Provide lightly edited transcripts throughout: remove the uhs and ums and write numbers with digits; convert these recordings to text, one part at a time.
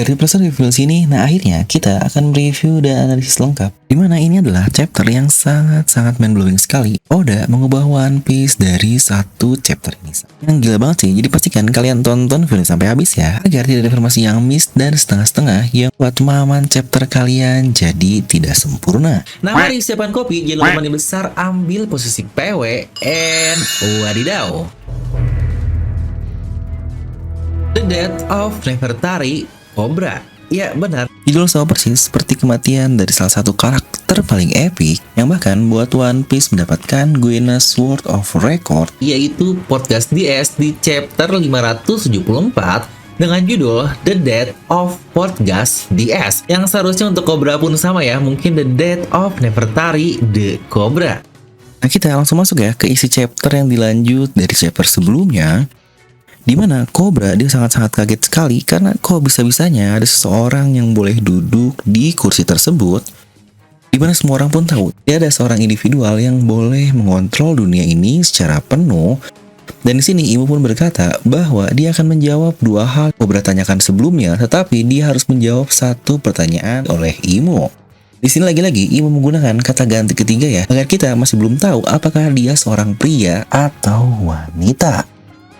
Dari episode review sini, nah akhirnya kita akan review dan analisis lengkap. Dimana ini adalah chapter yang sangat-sangat mind-blowing sekali. Oda mengubah One Piece dari satu chapter ini. Yang gila banget sih, jadi pastikan kalian tonton video sampai habis ya, agar tidak ada informasi yang miss dan setengah-setengah yang buat pemahaman chapter kalian jadi tidak sempurna. Nah mari siapkan kopi, jangan lupa mandi besar, ambil posisi PW, and wadidaw. The Death of Nefertari Cobra. Ya benar, judul sama persis seperti kematian dari salah satu karakter paling epic yang bahkan buat One Piece mendapatkan Guinness World of Record, yaitu Podcast DS di chapter 574 dengan judul The Death of Podcast DS, yang seharusnya untuk Cobra pun sama ya, mungkin The Death of Nefertari the Cobra. Nah kita langsung masuk ya ke isi chapter yang dilanjut dari chapter sebelumnya, di mana Cobra dia sangat-sangat kaget sekali karena kok bisa-bisanya ada seseorang yang boleh duduk di kursi tersebut, di mana semua orang pun tahu dia ada seorang individual yang boleh mengontrol dunia ini secara penuh. Dan di sini Imu pun berkata bahwa dia akan menjawab dua hal Cobra tanyakan sebelumnya, tetapi dia harus menjawab satu pertanyaan oleh Imu. Di sini lagi-lagi Imu menggunakan kata ganti ketiga ya, agar kita masih belum tahu apakah dia seorang pria atau wanita.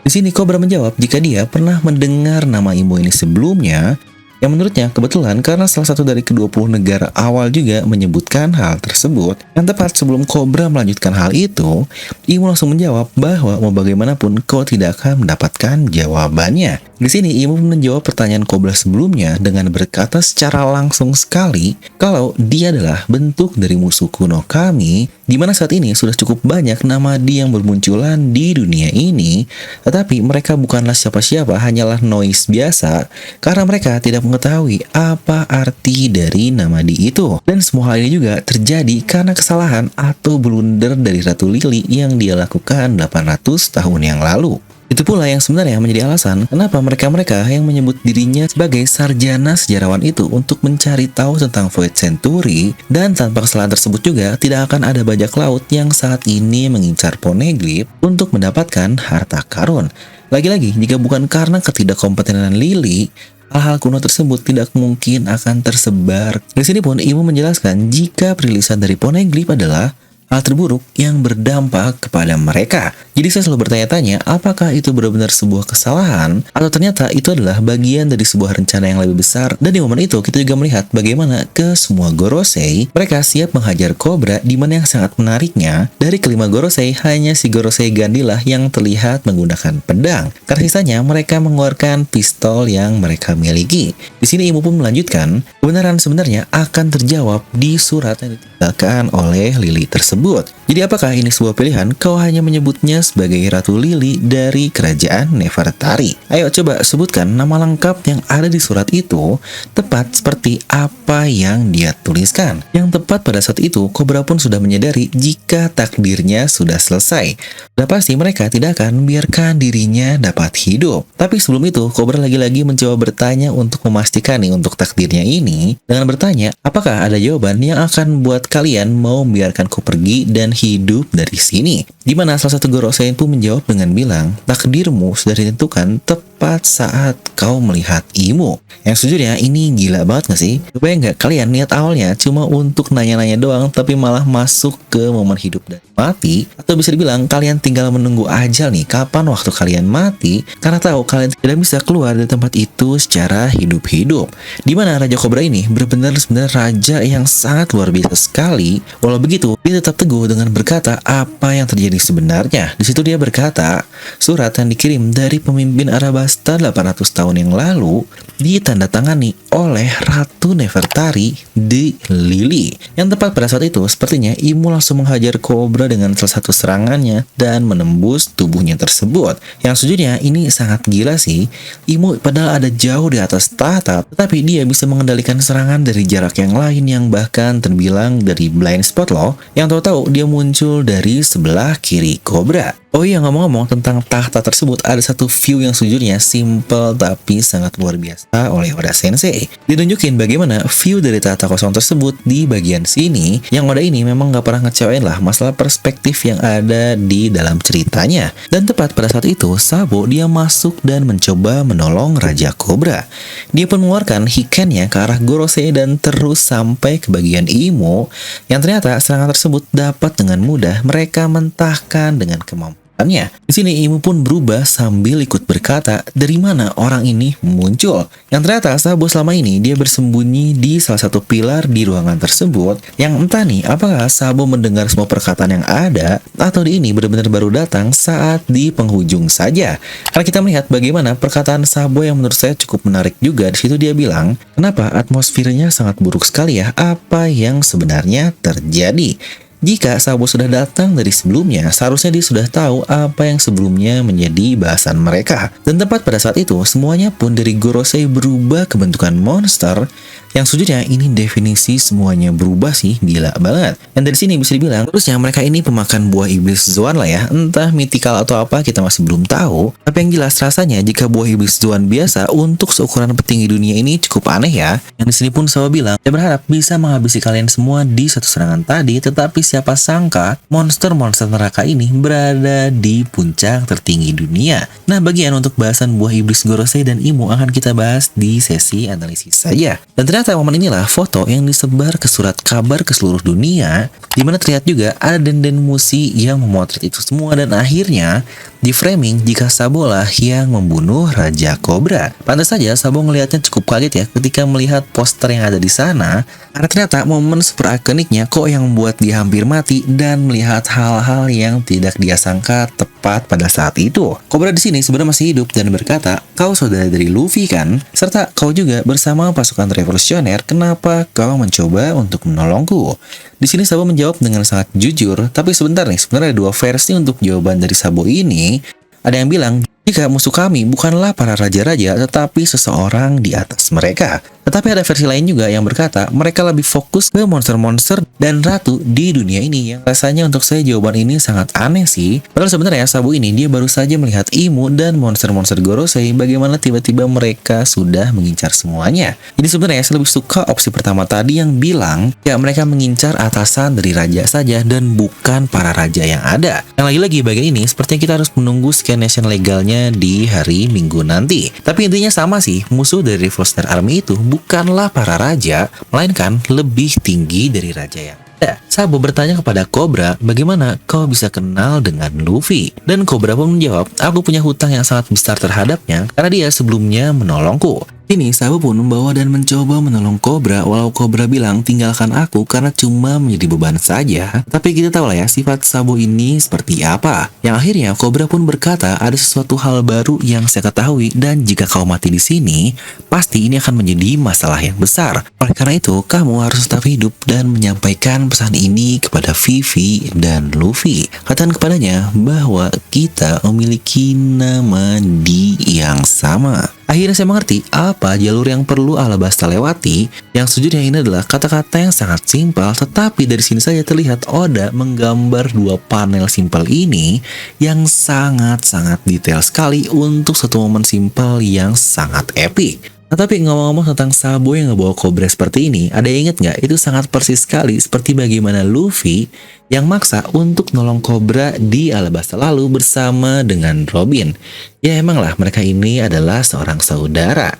Di sini Cobra menjawab jika dia pernah mendengar nama Imu ini sebelumnya, yang menurutnya kebetulan karena salah satu dari ke-20 negara awal juga menyebutkan hal tersebut. Yang tepat sebelum Cobra melanjutkan hal itu, Imu langsung menjawab bahwa mau bagaimanapun kau tidak akan mendapatkan jawabannya. Di sini Imu menjawab pertanyaan Cobra sebelumnya dengan berkata secara langsung sekali kalau dia adalah bentuk dari musuh kuno kami, di mana saat ini sudah cukup banyak nama dia yang bermunculan di dunia ini, tetapi mereka bukanlah siapa-siapa, hanyalah noise biasa, karena mereka tidak mengetahui apa arti dari nama di itu. Dan semua hal ini juga terjadi karena kesalahan atau blunder dari Ratu Lily yang dia lakukan 800 tahun yang lalu. Itu pula yang sebenarnya menjadi alasan kenapa mereka-mereka yang menyebut dirinya sebagai sarjana sejarawan itu untuk mencari tahu tentang Void Century, dan tanpa kesalahan tersebut juga tidak akan ada bajak laut yang saat ini mengincar Poneglyph untuk mendapatkan harta karun. Lagi-lagi, jika bukan karena ketidakkompetenan Lily, hal-hal kuno tersebut tidak mungkin akan tersebar. Di sini pun Imu menjelaskan jika perilisan dari Poneglyph adalah hal terburuk yang berdampak kepada mereka. Jadi saya selalu bertanya-tanya apakah itu benar-benar sebuah kesalahan atau ternyata itu adalah bagian dari sebuah rencana yang lebih besar. Dan di momen itu kita juga melihat bagaimana ke semua Gorosei mereka siap menghajar Cobra, di mana yang sangat menariknya dari kelima Gorosei hanya si Gorosei Gandilah yang terlihat menggunakan pedang, karena sisanya mereka mengeluarkan pistol yang mereka miliki. Di sini Imu pun melanjutkan kebenaran sebenarnya akan terjawab di surat yang ditinggalkan oleh Lily tersebut. Jadi apakah ini sebuah pilihan? Kau hanya menyebutnya sebagai Ratu Lily dari kerajaan Nefertari. Ayo coba sebutkan nama lengkap yang ada di surat itu tepat seperti apa yang dia tuliskan. Yang tepat pada saat itu Cobra pun sudah menyadari jika takdirnya sudah selesai. Sudah pasti mereka tidak akan membiarkan dirinya dapat hidup. Tapi sebelum itu Cobra lagi-lagi mencoba bertanya untuk memastikan nih untuk takdirnya ini dengan bertanya apakah ada jawaban yang akan buat kalian mau membiarkanku pergi dan hidup dari sini. Dimana salah satu Gorosei pun menjawab dengan bilang, takdirmu sudah ditentukan tepat saat kau melihat Imu. Yang sejujurnya ini gila banget gak sih? Supaya nggak kalian niat awalnya cuma untuk nanya-nanya doang, tapi malah masuk ke momen hidup dan mati. Atau bisa dibilang kalian tinggal menunggu ajal nih kapan waktu kalian mati, karena tahu kalian tidak bisa keluar dari tempat itu secara hidup-hidup. Dimana Raja Cobra ini benar-benar raja yang sangat luar biasa sekali. Walau begitu dia tetap teguh dengan berkata apa yang terjadi sebenarnya. Di situ dia berkata, surat yang dikirim dari pemimpin Arabasta 800 tahun yang lalu ditandatangani oleh Ratu Nefertari the Lily. Yang tepat pada saat itu, sepertinya Imu langsung menghajar Cobra dengan salah satu serangannya dan menembus tubuhnya tersebut. Yang sejujurnya ini sangat gila sih. Imu padahal ada jauh di atas tahta, tetapi dia bisa mengendalikan serangan dari jarak yang lain yang bahkan terbilang dari blind spot loh. Yang tahu-tahu dia muncul dari sebelah kiri Cobra. Oh iya, ngomong-ngomong tentang tahta tersebut, ada satu view yang sejujurnya simple tapi sangat luar biasa oleh Oda Sensei. Ditunjukin bagaimana view dari tahta kosong tersebut di bagian sini, yang Oda ini memang nggak pernah ngecewain lah masalah perspektif yang ada di dalam ceritanya. Dan tepat pada saat itu, Sabo dia masuk dan mencoba menolong Raja Cobra. Dia pun mengeluarkan Hiken-nya ke arah Gorosei dan terus sampai ke bagian Imo, yang ternyata serangan tersebut dapat dengan mudah mereka mentahkan dengan kemampuan. Di sini Imo pun berubah sambil ikut berkata dari mana orang ini muncul. Yang ternyata Sabo selama ini dia bersembunyi di salah satu pilar di ruangan tersebut. Yang entah nih apakah Sabo mendengar semua perkataan yang ada atau di ini benar-benar baru datang saat di penghujung saja. Karena kita melihat bagaimana perkataan Sabo yang menurut saya cukup menarik juga. Di situ dia bilang, kenapa atmosfernya sangat buruk sekali ya? Apa yang sebenarnya terjadi? Jika Sabo sudah datang dari sebelumnya, seharusnya dia sudah tahu apa yang sebelumnya menjadi bahasan mereka. Dan tepat pada saat itu, semuanya pun dari Gorosei berubah ke bentukan monster. Yang sejujurnya ini definisi semuanya berubah sih, gila banget. Dan dari sini bisa dibilang, terusnya mereka ini pemakan buah iblis Zoan lah ya. Entah mythical atau apa, kita masih belum tahu. Tapi yang jelas rasanya jika buah iblis Zoan biasa untuk seukuran petinggi dunia ini cukup aneh ya. Yang di sini pun Sabo bilang, dia berharap bisa menghabisi kalian semua di satu serangan tadi, tetapi siapa sangka monster-monster neraka ini berada di puncak tertinggi dunia. Nah, bagian untuk bahasan buah iblis Gorosei dan Imo akan kita bahas di sesi analisis saja. Dan ternyata momen inilah foto yang disebar ke surat kabar ke seluruh dunia, di mana terlihat juga ada Denden Mushi yang memotret itu semua dan akhirnya di framing jika Sabo lah yang membunuh Raja Cobra. Pantas saja Sabo ngelihatnya cukup kaget ya ketika melihat poster yang ada di sana, karena ternyata momen super ikoniknya kok yang membuat dia hampir mati dan melihat hal-hal yang tidak dia sangka tepat pada saat itu. Cobra di sini sebenarnya masih hidup dan berkata, "Kau saudara dari Luffy kan? Serta kau juga bersama pasukan revolusioner, kenapa kau mencoba untuk menolongku?" Di sini Sabo menjawab dengan sangat jujur, tapi sebentar nih, sebenarnya ada dua versi untuk jawaban dari Sabo ini. Ada yang bilang, jika musuh kami bukanlah para raja-raja, tetapi seseorang di atas mereka. Tetapi ada versi lain juga yang berkata, mereka lebih fokus ke monster-monster dan ratu di dunia ini. Yang rasanya untuk saya jawaban ini sangat aneh sih. Padahal sebenarnya Sabo ini dia baru saja melihat Imo dan monster-monster Gorosei, bagaimana tiba-tiba mereka sudah mengincar semuanya. Jadi sebenarnya saya lebih suka opsi pertama tadi yang bilang, ya mereka mengincar atasan dari raja saja dan bukan para raja yang ada. Yang lagi-lagi bagian ini, sepertinya kita harus menunggu scanation legalnya di hari Minggu nanti. Tapi intinya sama sih, musuh dari Revolutionary Army itu bukanlah para raja, melainkan lebih tinggi dari raja yang ada. Sabo bertanya kepada Cobra, bagaimana kau bisa kenal dengan Luffy? Dan Cobra pun menjawab, aku punya hutang yang sangat besar terhadapnya karena dia sebelumnya menolongku. Ini Sabo pun membawa dan mencoba menolong Cobra, walau Cobra bilang tinggalkan aku karena cuma menjadi beban saja. Tapi kita tahu lah ya sifat Sabo ini seperti apa. Yang akhirnya Cobra pun berkata ada sesuatu hal baru yang saya ketahui dan jika kau mati di sini, pasti ini akan menjadi masalah yang besar. Oleh karena itu, kamu harus tetap hidup dan menyampaikan pesan ini kepada Vivi dan Luffy. Katakan kepadanya bahwa kita memiliki nama di yang sama. Akhirnya saya mengerti apa jalur yang perlu Alabasta lewati. Yang sejujurnya ini adalah kata-kata yang sangat simpel, tetapi dari sini saja terlihat Oda menggambar dua panel simpel ini yang sangat-sangat detail sekali untuk satu momen simpel yang sangat epic. Nah, tapi ngomong-ngomong tentang Sabo yang ngebawa Cobra seperti ini, ada yang inget nggak? Itu sangat persis sekali seperti bagaimana Luffy yang maksa untuk nolong Cobra di Alabasta lalu bersama dengan Robin. Ya emang lah mereka ini adalah seorang saudara.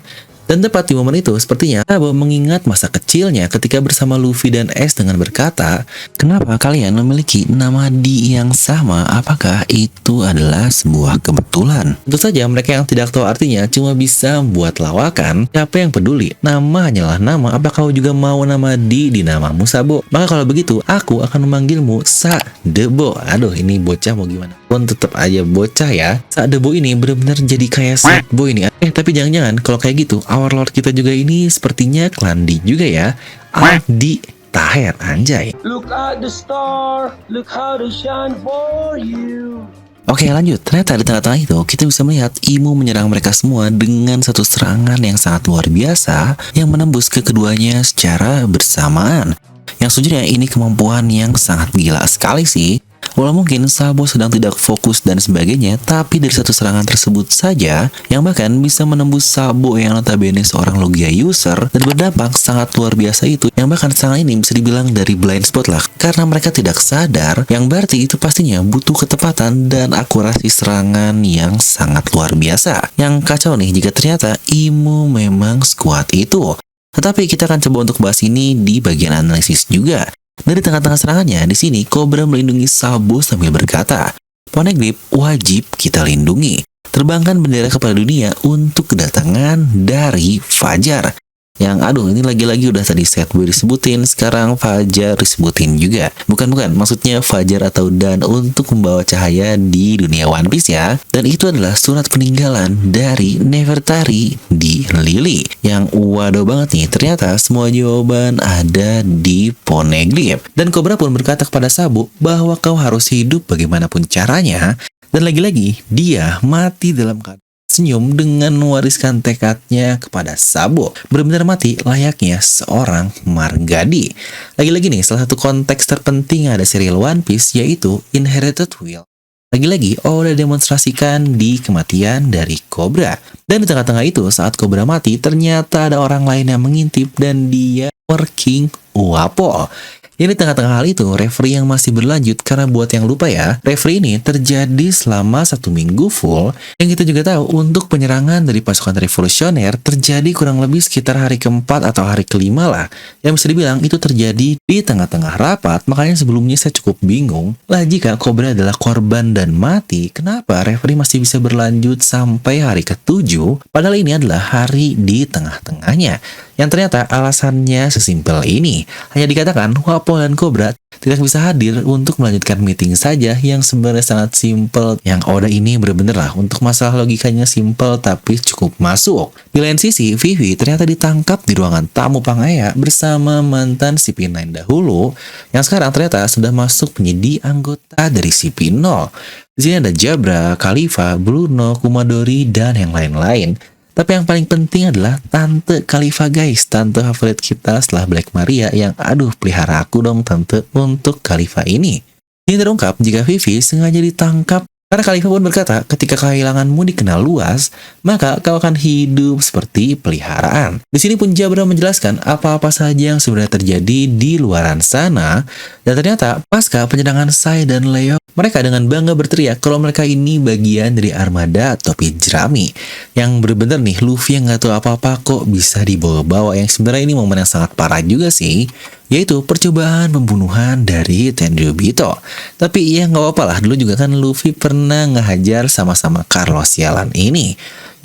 Dan tepat di momen itu, sepertinya Sabo mengingat masa kecilnya ketika bersama Luffy dan Ace dengan berkata, kenapa kalian memiliki nama di yang sama? Apakah itu adalah sebuah kebetulan? Tentu saja mereka yang tidak tahu artinya cuma bisa buat lawakan. Siapa yang peduli? Nama hanyalah nama. Apa kau juga mau nama di namamu Sabo? Maka kalau begitu, aku akan memanggilmu Sadebo. Aduh, ini bocah mau gimana? Pun tetap aja bocah ya. Sadebo ini benar-benar jadi kayak Sadebo ini. Tapi jangan-jangan kalau kayak gitu, Our Lord kita juga ini sepertinya Klandi juga ya. Aldi Taher, anjay. Look at the star, look how they shine for you. Oke lanjut, ternyata di tengah-tengah itu kita bisa melihat Imo menyerang mereka semua dengan satu serangan yang sangat luar biasa yang menembus ke keduanya secara bersamaan. Yang sejujurnya ini kemampuan yang sangat gila sekali sih. Walau mungkin Sabo sedang tidak fokus dan sebagainya, tapi dari satu serangan tersebut saja, yang bahkan bisa menembus Sabo yang notabene seorang Logia user, dan berdampak sangat luar biasa itu, yang bahkan serangan ini bisa dibilang dari blind spot lah, karena mereka tidak sadar, yang berarti itu pastinya butuh ketepatan dan akurasi serangan yang sangat luar biasa. Yang kacau nih jika ternyata Imo memang sekuat itu. Tetapi kita akan coba untuk bahas ini di bagian analisis juga. Dari tengah-tengah serangannya, di sini Cobra melindungi Sabo sambil berkata, Poneglyph wajib kita lindungi. Terbangkan bendera kepada dunia untuk kedatangan dari Fajar. Yang aduh ini lagi-lagi udah tadi Sad Boy disebutin, sekarang Fajar disebutin juga. Bukan, maksudnya Fajar atau Dan untuk membawa cahaya di dunia One Piece ya. Dan itu adalah surat peninggalan dari Nefertari di Lily. Yang waduh banget nih, ternyata semua jawaban ada di Poneglyph. Dan Cobra pun berkata kepada Sabo bahwa kau harus hidup bagaimanapun caranya. Dan lagi-lagi dia mati dalam keadaan senyum dengan mewariskan tekadnya kepada Sabo. Benar-benar mati layaknya seorang Margadi. Lagi-lagi nih, salah satu konteks terpenting ada serial One Piece yaitu Inherited Will. Lagi-lagi Oda demonstrasikan di kematian dari Cobra. Dan di tengah-tengah itu saat Cobra mati, ternyata ada orang lain yang mengintip dan dia working Uapol. Jadi di tengah-tengah hal itu, referee yang masih berlanjut, karena buat yang lupa ya, referee ini terjadi selama 1 minggu full. Yang kita juga tahu, untuk penyerangan dari pasukan revolusioner terjadi kurang lebih sekitar hari keempat atau hari kelima lah. Yang bisa dibilang itu terjadi di tengah-tengah rapat, makanya sebelumnya saya cukup bingung. Lah jika Cobra adalah korban dan mati, kenapa referee masih bisa berlanjut sampai hari ke-7? Padahal ini adalah hari di tengah-tengahnya. Yang ternyata alasannya sesimpel ini. Hanya dikatakan Wapol dan Cobra tidak bisa hadir untuk melanjutkan meeting saja yang sebenarnya sangat simpel. Yang Oda ini bener-bener lah untuk masalah logikanya simpel tapi cukup masuk. Di lain sisi, Vivi ternyata ditangkap di ruangan tamu Pangaya bersama mantan CP9 dahulu yang sekarang ternyata sudah masuk menjadi anggota dari CP0. Di sini ada Jabra, Khalifa, Bruno, Kumadori, dan yang lain-lain. Tapi yang paling penting adalah Tante Khalifa guys, tante favorit kita setelah Black Maria yang aduh pelihara aku dong tante untuk Khalifa ini. Ini terungkap jika Vivi sengaja ditangkap karena Khalifa pun berkata ketika kehilanganmu dikenal luas, maka kau akan hidup seperti peliharaan. Di sini pun Jabra menjelaskan apa-apa saja yang sebenarnya terjadi di luaran sana dan ternyata pasca penyerangan Sai dan Leo, mereka dengan bangga berteriak kalau mereka ini bagian dari armada topi jerami. Yang bener-bener nih, Luffy yang gak tahu apa-apa kok bisa dibawa-bawa. Yang sebenarnya ini momen yang sangat parah juga sih, yaitu percobaan pembunuhan dari Tenryubito. Tapi ya gak apa-apa lah, dulu juga kan Luffy pernah ngehajar sama-sama Carlos sialan ini.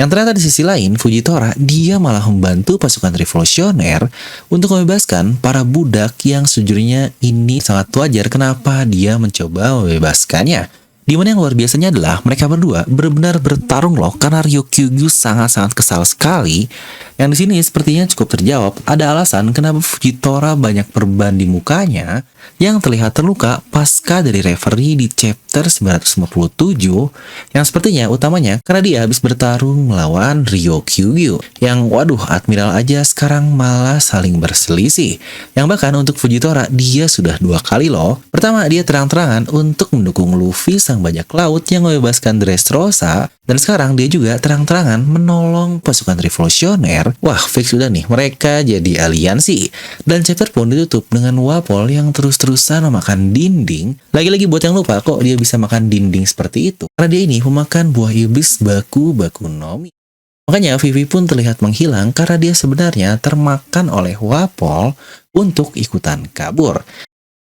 Yang ternyata di sisi lain, Fujitora dia malah membantu pasukan revolusioner untuk membebaskan para budak yang sejujurnya ini sangat wajar kenapa dia mencoba membebaskannya. Dimana yang luar biasanya adalah mereka berdua benar-benar bertarung loh karena Ryukyugu sangat-sangat kesal sekali. Yang di sini sepertinya cukup terjawab, ada alasan kenapa Fujitora banyak perban di mukanya yang terlihat terluka pasca dari referee di chapter 957 yang sepertinya utamanya karena dia habis bertarung melawan Ryukyugu yang waduh Admiral aja sekarang malah saling berselisih. Yang bahkan untuk Fujitora dia sudah 2 kali loh. Pertama dia terang-terangan untuk mendukung Luffy sang bajak laut yang membebaskan Dressrosa, dan sekarang dia juga terang-terangan menolong pasukan revolusioner. Wah, fix sudah nih, mereka jadi aliansi. Dan chapter pun ditutup dengan Wapol yang terus-terusan memakan dinding. Lagi-lagi buat yang lupa kok dia bisa makan dinding seperti itu, karena dia ini pemakan buah iblis Baku Nomi. Makanya Vivi pun terlihat menghilang karena dia sebenarnya termakan oleh Wapol untuk ikutan kabur.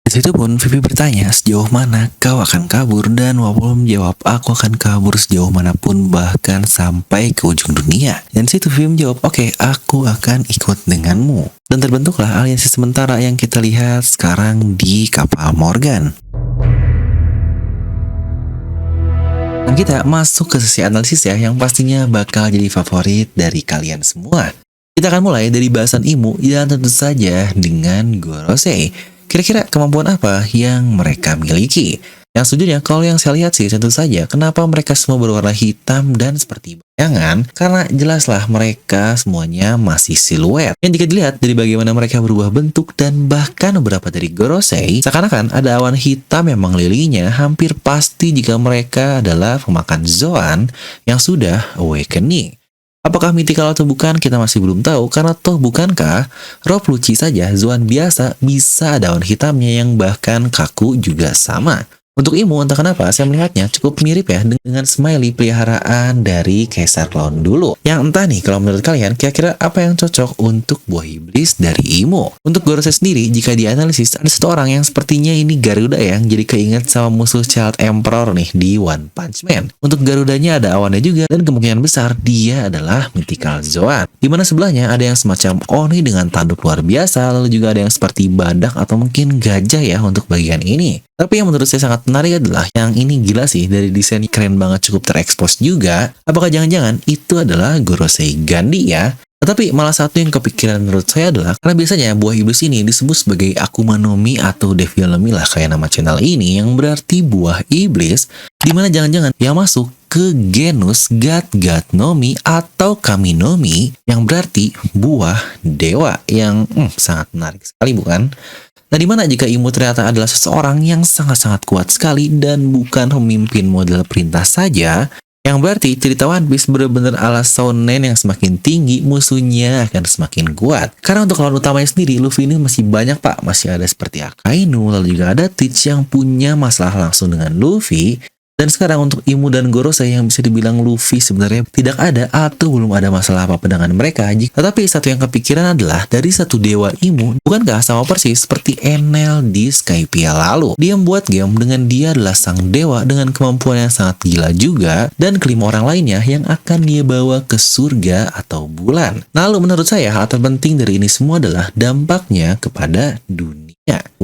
Di situ pun Vivi bertanya sejauh mana kau akan kabur, dan Wapol menjawab aku akan kabur sejauh manapun bahkan sampai ke ujung dunia. Dan situ Vivi menjawab oke, aku akan ikut denganmu. Dan terbentuklah aliansi sementara yang kita lihat sekarang di kapal Morgan. Dan kita masuk ke sesi analisis ya yang pastinya bakal jadi favorit dari kalian semua. Kita akan mulai dari bahasan Imu dan tentu saja dengan Gorosei. Kira-kira kemampuan apa yang mereka miliki? Yang sejujurnya kalau yang saya lihat sih tentu saja kenapa mereka semua berwarna hitam dan seperti bayangan, karena jelaslah mereka semuanya masih siluet. Yang jika dilihat dari bagaimana mereka berubah bentuk dan bahkan beberapa dari Gorosei, seakan-akan ada awan hitam yang mengelilinginya, hampir pasti jika mereka adalah pemakan Zoan yang sudah awakening. Apakah mythical atau bukan kita masih belum tahu, karena toh bukankah Rob Lucci saja Zoan biasa bisa ada awan hitamnya yang bahkan kaku juga sama. Untuk Imu, entah kenapa saya melihatnya cukup mirip ya dengan Smiley peliharaan dari Kaisar Clown dulu. Yang entah nih kalau menurut kalian kira-kira apa yang cocok untuk buah iblis dari Imu. Untuk Gorosei sendiri, jika dianalisis ada satu orang yang sepertinya ini Garuda yang jadi keinget sama musuh Child Emperor nih di One Punch Man. Untuk Garudanya ada awannya juga dan kemungkinan besar dia adalah Mythical Zoan. Dimana sebelahnya ada yang semacam Oni dengan tanduk luar biasa, lalu juga ada yang seperti badak atau mungkin gajah ya untuk bagian ini. Tapi yang menurut saya sangat menarik adalah yang ini gila sih, dari desain keren banget, cukup terekspos juga. Apakah jangan-jangan itu adalah Gorosei Gandhi ya? Tetapi malah satu yang kepikiran menurut saya adalah karena biasanya buah iblis ini disebut sebagai Akuma no Mi atau Devil no Mi lah kayak nama channel ini, yang berarti buah iblis, dimana jangan-jangan yang masuk ke genus God no Mi atau Kami no Mi yang berarti buah dewa, yang sangat menarik sekali bukan? Nah, dimana jika Imu ternyata adalah seseorang yang sangat-sangat kuat sekali dan bukan pemimpin model perintah saja, yang berarti cerita One Piece benar-benar ala shonen yang semakin tinggi, musuhnya akan semakin kuat. Karena untuk lawan utamanya sendiri, Luffy ini masih banyak pak, masih ada seperti Akainu, lalu juga ada Teach yang punya masalah langsung dengan Luffy. Dan sekarang untuk Imu dan Gorosei yang bisa dibilang Luffy sebenarnya tidak ada atau belum ada masalah apa-apa dengan mereka. Tetapi satu yang kepikiran adalah dari satu dewa Imu, bukankah sama persis seperti Enel di Skypiea lalu? Dia membuat game dengan dia adalah sang dewa dengan kemampuan yang sangat gila juga, dan kelima orang lainnya yang akan dia bawa ke surga atau bulan. Lalu menurut saya hal terpenting dari ini semua adalah dampaknya kepada dunia.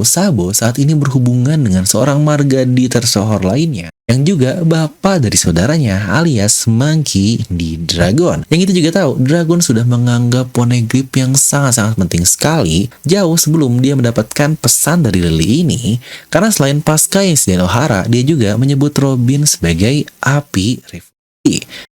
Sabo saat ini berhubungan dengan seorang margadi tersohor lainnya yang juga bapak dari saudaranya alias Monkey di Dragon. Yang kita juga tahu, Dragon sudah menganggap Poneglyph yang sangat-sangat penting sekali jauh sebelum dia mendapatkan pesan dari Lily ini, karena selain pasca insiden Ohara, dia juga menyebut Robin sebagai api revolusi.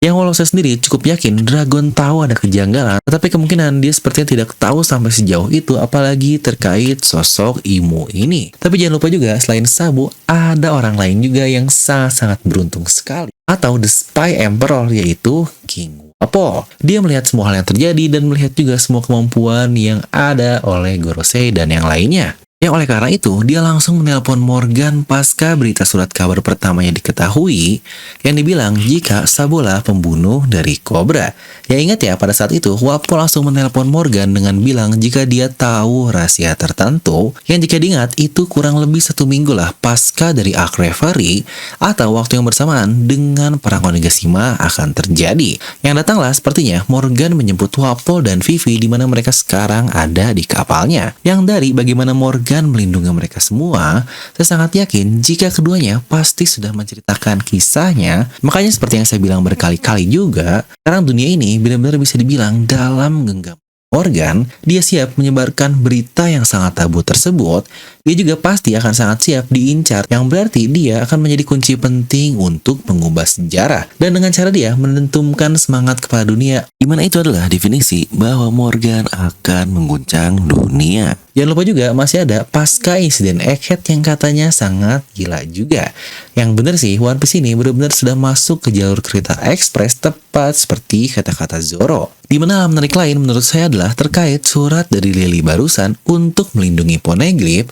Yang walau saya sendiri cukup yakin Dragon tahu ada kejanggalan, tetapi kemungkinan dia sepertinya tidak tahu sampai sejauh itu, apalagi terkait sosok Imu ini. Tapi jangan lupa juga selain Sabo, ada orang lain juga yang sangat-sangat beruntung sekali, atau The Spy Emperor, yaitu King Wapol. Dia melihat semua hal yang terjadi dan melihat juga semua kemampuan yang ada oleh Gorosei dan yang lainnya. Yang oleh karena itu, dia langsung menelpon Morgan pasca berita surat kabar pertamanya diketahui yang dibilang jika Sabola pembunuh dari Cobra. Ya ingat ya, pada saat itu Wapol langsung menelpon Morgan dengan bilang jika dia tahu rahasia tertentu yang jika diingat itu kurang lebih 1 minggu lah pasca dari Arc Reverie atau waktu yang bersamaan dengan perang Onigashima akan terjadi. Yang datanglah sepertinya Morgan menjemput Wapol dan Vivi di mana mereka sekarang ada di kapalnya. Yang dari bagaimana Morgan melindungi mereka semua, saya sangat yakin jika keduanya pasti sudah menceritakan kisahnya. Makanya seperti yang saya bilang berkali-kali juga, sekarang dunia ini benar-benar bisa dibilang dalam genggam Morgan. Dia siap menyebarkan berita yang sangat tabu tersebut. Dia juga pasti akan sangat siap diincar, yang berarti dia akan menjadi kunci penting untuk mengubah sejarah. Dan dengan cara dia menentumkan semangat kepada dunia, dimana itu adalah definisi bahwa Morgan akan mengguncang dunia. Jangan lupa juga masih ada pasca insiden Egghead yang katanya sangat gila juga. Yang bener sih, One Piece ini benar-benar sudah masuk ke jalur kereta ekspres tepat seperti kata-kata Zoro. Dimana hal menarik lain menurut saya adalah terkait surat dari Lily barusan untuk melindungi Poneglyph.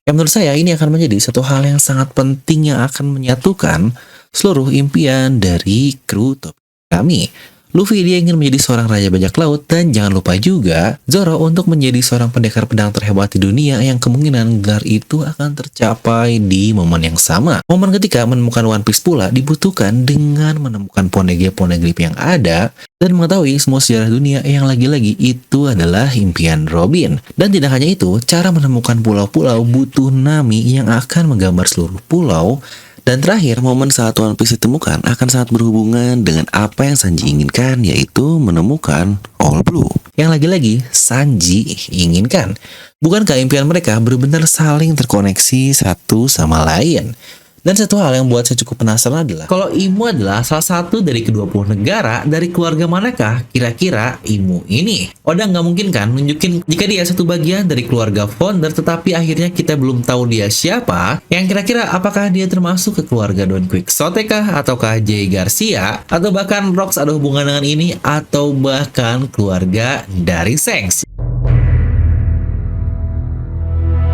Yang menurut saya ini akan menjadi satu hal yang sangat penting yang akan menyatukan seluruh impian dari kru Topi kami. Luffy dia ingin menjadi seorang raja bajak laut, dan jangan lupa juga Zoro untuk menjadi seorang pendekar pedang terhebat di dunia yang kemungkinan gelar itu akan tercapai di momen yang sama. Momen ketika menemukan One Piece pula dibutuhkan dengan menemukan Poneglyph yang ada dan mengetahui semua sejarah dunia yang lagi-lagi itu adalah impian Robin. Dan tidak hanya itu, cara menemukan pulau-pulau butuh Nami yang akan menggambar seluruh pulau. Dan terakhir, momen saat One Piece ditemukan akan sangat berhubungan dengan apa yang Sanji inginkan, yaitu menemukan All Blue. Yang lagi-lagi Sanji inginkan. Bukankah impian mereka benar-benar saling terkoneksi satu sama lain? Dan satu hal yang buat saya cukup penasaran adalah kalau Imu adalah salah satu dari ke-20 negara, dari keluarga manakah kira-kira Imu ini? Oda nggak mungkin kan nunjukin jika dia satu bagian dari keluarga founder tetapi akhirnya kita belum tahu dia siapa, yang kira-kira apakah dia termasuk ke keluarga Don Quixote kah, ataukah Jay Garcia, atau bahkan Rox ada hubungan dengan ini, atau bahkan keluarga dari Shanks.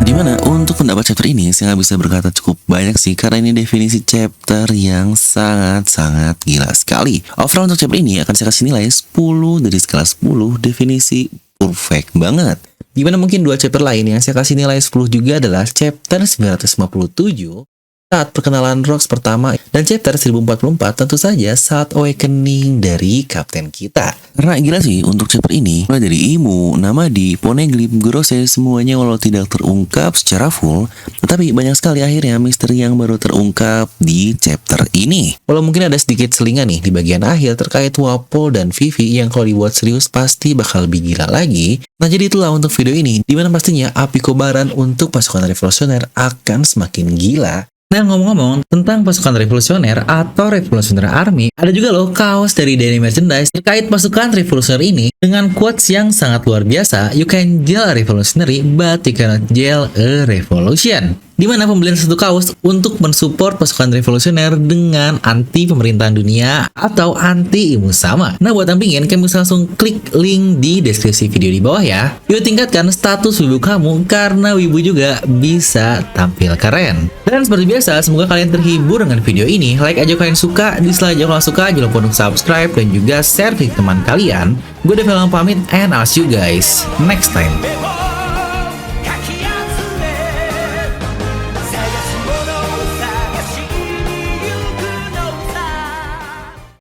Dimana untuk pendapat chapter ini saya nggak bisa berkata cukup banyak sih, karena ini definisi chapter yang sangat-sangat gila sekali. Overall untuk chapter ini akan saya kasih nilai 10 dari skala 10, definisi perfect banget. Dimana mungkin dua chapter lain yang saya kasih nilai 10 juga adalah chapter 957 saat perkenalan Rox pertama, dan chapter 1044 tentu saja saat awakening dari kapten kita. Karena gila sih untuk chapter ini, mulai dari Imu, Namadi, Poneglyph, Gorose, semuanya walau tidak terungkap secara full, tetapi banyak sekali akhirnya misteri yang baru terungkap di chapter ini. Walau mungkin ada sedikit selingan nih di bagian akhir terkait Wapol dan Vivi yang kalau dibuat serius pasti bakal lebih gila lagi. Nah jadi itulah untuk video ini, dimana pastinya api kobaran untuk pasukan revolusioner akan semakin gila. Nah ngomong-ngomong tentang pasukan revolusioner atau Revolutionary Army, ada juga loh kaos dari Daily Merchandise terkait pasukan revolusioner ini dengan quotes yang sangat luar biasa. You can jail a revolutionary, but you cannot jail a revolution. Dimana pembelian satu kaos untuk mensupport pasukan revolusioner dengan anti pemerintahan dunia atau anti Imu sama. Nah buat yang pingin, kalian bisa langsung klik link di deskripsi video di bawah ya. Yuk tingkatkan status wibu kamu, karena wibu juga bisa tampil keren. Dan seperti biasa, semoga kalian terhibur dengan video ini. Like aja kalian suka, dislike aja kalau suka, jangan lupa untuk subscribe dan juga share ke teman kalian. Gue Develang pamit, and I'll see you guys next time.